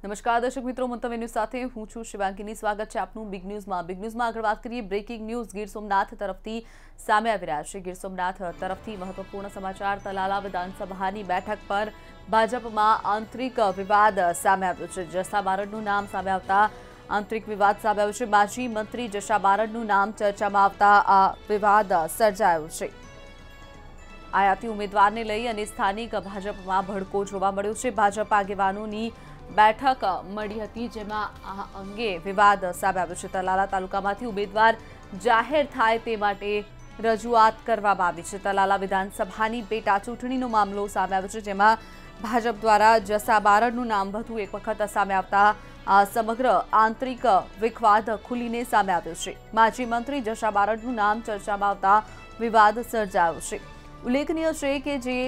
નમસ્કાર દર્શક મિત્રો, મંતવ્ય ન્યૂઝ સાથે હું છું શિવાંગીની। સ્વાગત છે આપનું બિગ ન્યૂઝમાં। બિગ ન્યૂઝમાં આગળ વાત કરીએ બ્રેકિંગ ન્યૂઝ ગીર સોમનાથ તરફથી સામે આવી રહ્યા છે। ગીર સોમનાથ તરફથી મહત્વપૂર્ણ સમાચાર। તલાલા વિધાનસભાની બેઠક પર ભાજપમાં આંતરિક વિવાદ સામે આવ્યો છે। જસા બારડનું નામ સામે આવતા આંતરિક વિવાદ સામે આવ્યો છે। માજી મંત્રી જસા બારડનું નામ ચર્ચામાં આવતા આ વિવાદ સર્જાયો છે। આયાતી ઉમેદવારને લઈ અને સ્થાનિક ભાજપમાં ભડકો જોવા મળ્યો છે। ભાજપ આગેવાનોની બેઠક મળી હતી, જેમાં આ અંગે વિવાદ સામે આવ્યો છે। તલાલા તાલુકામાંથી ઉમેદવાર જાહેર થાય તે માટે રજૂઆત કરવામાં આવી છે। તલાલા વિધાનસભાની પેટા ચૂંટણીનો મામલો સામે આવ્યો છે, જેમાં ભાજપ દ્વારા જસા બારડનું નામ વધુ એક વખત સામે આવતા આ સમગ્ર આંતરિક વિવાદ ખુલીને સામે આવ્યો છે। માજી મંત્રી જસા બારડનું નામ ચર્ચામાં આવતા વિવાદ સર્જાયો છે। ઉલ્લેખનીય છે કે જે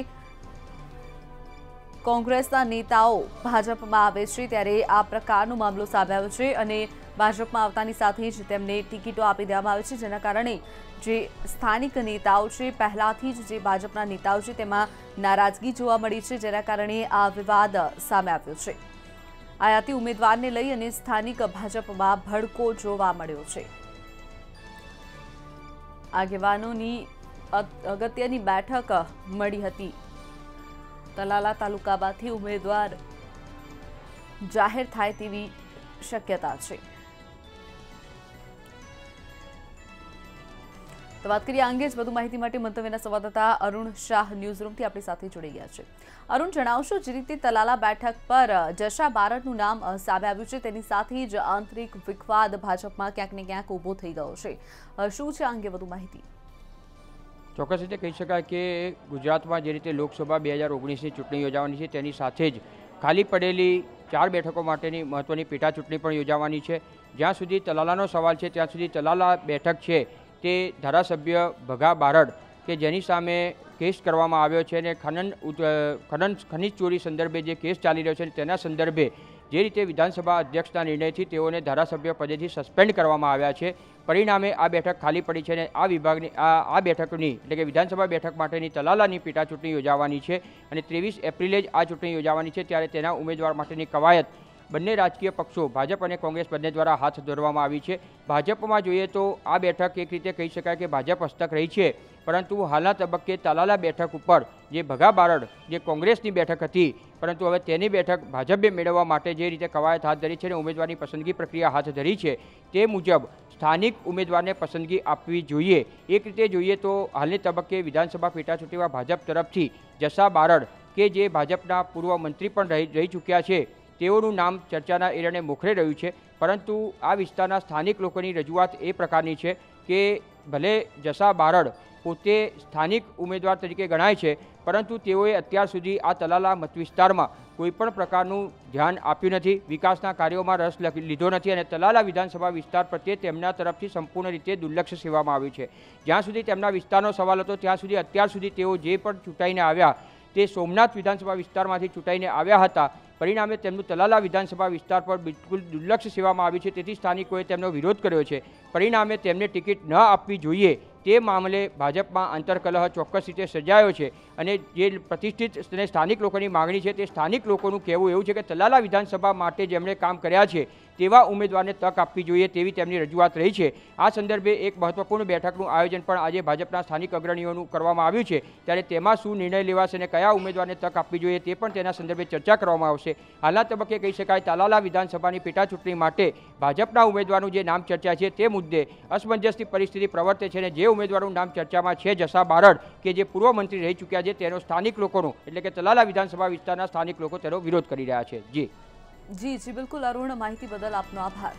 કોંગ્રેસના નેતાઓ ભાજપમાં આવે છે ત્યારે આ પ્રકારનો મામલો સામે આવ્યો છે અને ભાજપમાં આવતાની સાથે જ તેમને ટિકિટો આપી દેવામાં આવે છે, જેના કારણે જે સ્થાનિક નેતાઓ છે, પહેલાથી જ જે ભાજપના નેતાઓ છે તેમાં નારાજગી જોવા મળી છે, જેના કારણે આ વિવાદ સામે આવ્યો છે। આયાતી ઉમેદવારને લઈ અને સ્થાનિક ભાજપમાં ભડકો જોવા મળ્યો છે। આગેવાનોની અગત્યની બેઠક મળી હતી। તલાલા તાલુકામાંથી ઉમેદવાર જાહેર થાય તેવી શક્યતા છે। તો વાત કરીએ આ અંગે જ વધુ માહિતી માટે મંતવ્યના સંવાદદાતા અરુણ શાહ ન્યૂઝરૂમથી આપણી સાથે જોડાઈ ગયા છે। અરુણ, જણાવશો જે રીતે તલાલા બેઠક પર જસા બારડનું નામ સામે આવ્યું છે તેની સાથે જ આંતરિક વિવાદ ભાજપમાં ક્યાંક ને ક્યાંક ઊભો થઈ ગયો છે, શું છે આ અંગે વધુ માહિતી? ચોક્કસ રીતે કહી શકાય કે ગુજરાતમાં જે રીતે લોકસભા 2019ની ચૂંટણી યોજાવાની છે તેની સાથે જ ખાલી પડેલી 4 બેઠકો માટેની મહત્ત્વની પેટા ચૂંટણી પણ યોજાવાની છે। જ્યાં સુધી તલાલાનો સવાલ છે ત્યાં સુધી તલાલા બેઠક છે તે ધારાસભ્ય ભગા બારડ કે જેની સામે કેસ કરવામાં આવ્યો છે અને ખનિજ ચોરી સંદર્ભે જે કેસ ચાલી રહ્યો છે તેના સંદર્ભે જે રીતે વિધાનસભા અધ્યક્ષના નિર્ણયથી તેઓને ધારાસભ્ય પદેથી સસ્પેન્ડ કરવામાં આવ્યા છે। પરિણામે આ બેઠક ખાલી પડી છે અને આ વિભાગની આ બેઠકની એટલે કે વિધાનસભા બેઠક માટેની તલાલાની પેટા ચૂંટણી યોજાવાની છે અને 23 એપ્રિલે જ આ ચૂંટણી યોજાવાની છે। ત્યારે તેના ઉમેદવાર માટેની કવાયત બંને રાજકીય પક્ષો ભાજપ અને કોંગ્રેસ બંને દ્વારા હાથ ધરવામાં આવી છે। ભાજપમાં જોઈએ તો આ બેઠક એક રીતે કહી શકાય કે ભાજપ હસ્તક રહી છે, પરંતુ હાલના તબક્કે તલાલા બેઠક ઉપર જે ભગા બારડ જે કોંગ્રેસની બેઠક હતી, પરંતુ હવે તેની બેઠક ભાજપે મેળવવા માટે જે રીતે કવાયત હાથ ધરી છે અને ઉમેદવારની પસંદગી પ્રક્રિયા હાથ ધરી છે તે મુજબ સ્થાનિક ઉમેદવારને પસંદગી આપવી જોઈએ। એક રીતે જોઈએ તો હાલની તબક્કે વિધાનસભા પેટા ચૂંટણીમાં ભાજપ તરફથી જસા બારડ કે જે ભાજપના પૂર્વ મંત્રી પણ રહી ચૂક્યા છે તેઓનું નામ ચર્ચાના એરણે મોખરે રહ્યું છે, પરંતુ આ વિસ્તારના સ્થાનિક લોકોની રજૂઆત એ પ્રકારની છે કે ભલે જસા બારડ પોતે સ્થાનિક ઉમેદવાર તરીકે ગણાય છે, પરંતુ તેઓએ અત્યાર સુધી આ તલાલા મતવિસ્તારમાં કોઈપણ પ્રકારનું ધ્યાન આપ્યું નથી, વિકાસના કાર્યોમાં રસ લીધો નથી અને તલાલા વિધાનસભા વિસ્તાર પ્રત્યે તેમના તરફથી સંપૂર્ણ રીતે દુર્લક્ષ સેવામાં આવ્યું છે। જ્યાં સુધી તેમના વિસ્તારનો સવાલ હતો ત્યાં સુધી અત્યાર સુધી તેઓ જે પણ ચૂંટાઈને આવ્યા તે સોમનાથ વિધાનસભા વિસ્તારમાંથી ચૂંટાઈને આવ્યા હતા। પરિણામે તેમનું તલાલા વિધાનસભા વિસ્તાર પર બિલકુલ દુર્લક્ષ સેવામાં આવ્યું છે, તેથી સ્થાનિકોએ તેમનો વિરોધ કર્યો છે। પરિણામે તેમને ટિકિટ ન આપવી જોઈએ તે મામલે ભાજપમાં આંતરકલહ ચોક્કસ રીતે સર્જાયો છે અને જે પ્રતિષ્ઠિત અને સ્થાનિક લોકોની માગણી છે તે સ્થાનિક લોકોનું કહેવું એવું છે કે તલાલા વિધાનસભા માટે જેમણે કામ કર્યા છે તેવા ઉમેદવારને તક આપવી જોઈએ તેવી તેમની રજૂઆત રહી છે। આ સંદર્ભે એક મહત્વપૂર્ણ બેઠકનું આયોજન પણ આજે ભાજપના સ્થાનિક અગ્રણીઓનું કરવામાં આવ્યું છે, ત્યારે તેમાં શું નિર્ણય લેવાશે અને કયા ઉમેદવારને તક આપવી જોઈએ તે પણ તેના સંદર્ભે ચર્ચા કરવામાં આવશે। હાલના તબક્કે કહી શકાય તલાલા વિધાનસભાની પેટા ચૂંટણી માટે ભાજપના ઉમેદવારનું જે નામ ચર્ચા છે તે મુદ્દે અસમંજસની પરિસ્થિતિ પ્રવર્તે છે અને જે ઉમેદવારનું નામ ચર્ચામાં છે જસા બારડ કે જે પૂર્વ મંત્રી રહી ચૂક્યા છે તેનો સ્થાનિક લોકોનો એટલે કે તલાલા વિધાનસભા વિસ્તારના સ્થાનિક લોકો તેનો વિરોધ કરી રહ્યા છે। જી બિલકુલ અરુણ, માહિતી બદલ આપનો આભાર।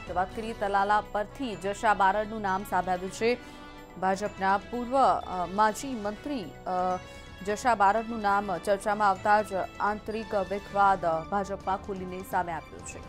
તો વાત કરીએ તલાલા પરથી જસા બારડનું નામ સામે આવ્યું છે। ભાજપના પૂર્વ માજી મંત્રી જસા બારડનું નામ ચર્ચામાં આવતા જ આંતરિક વિવાદ ભાજપમાં ખુલીને સામે આવ્યો છે।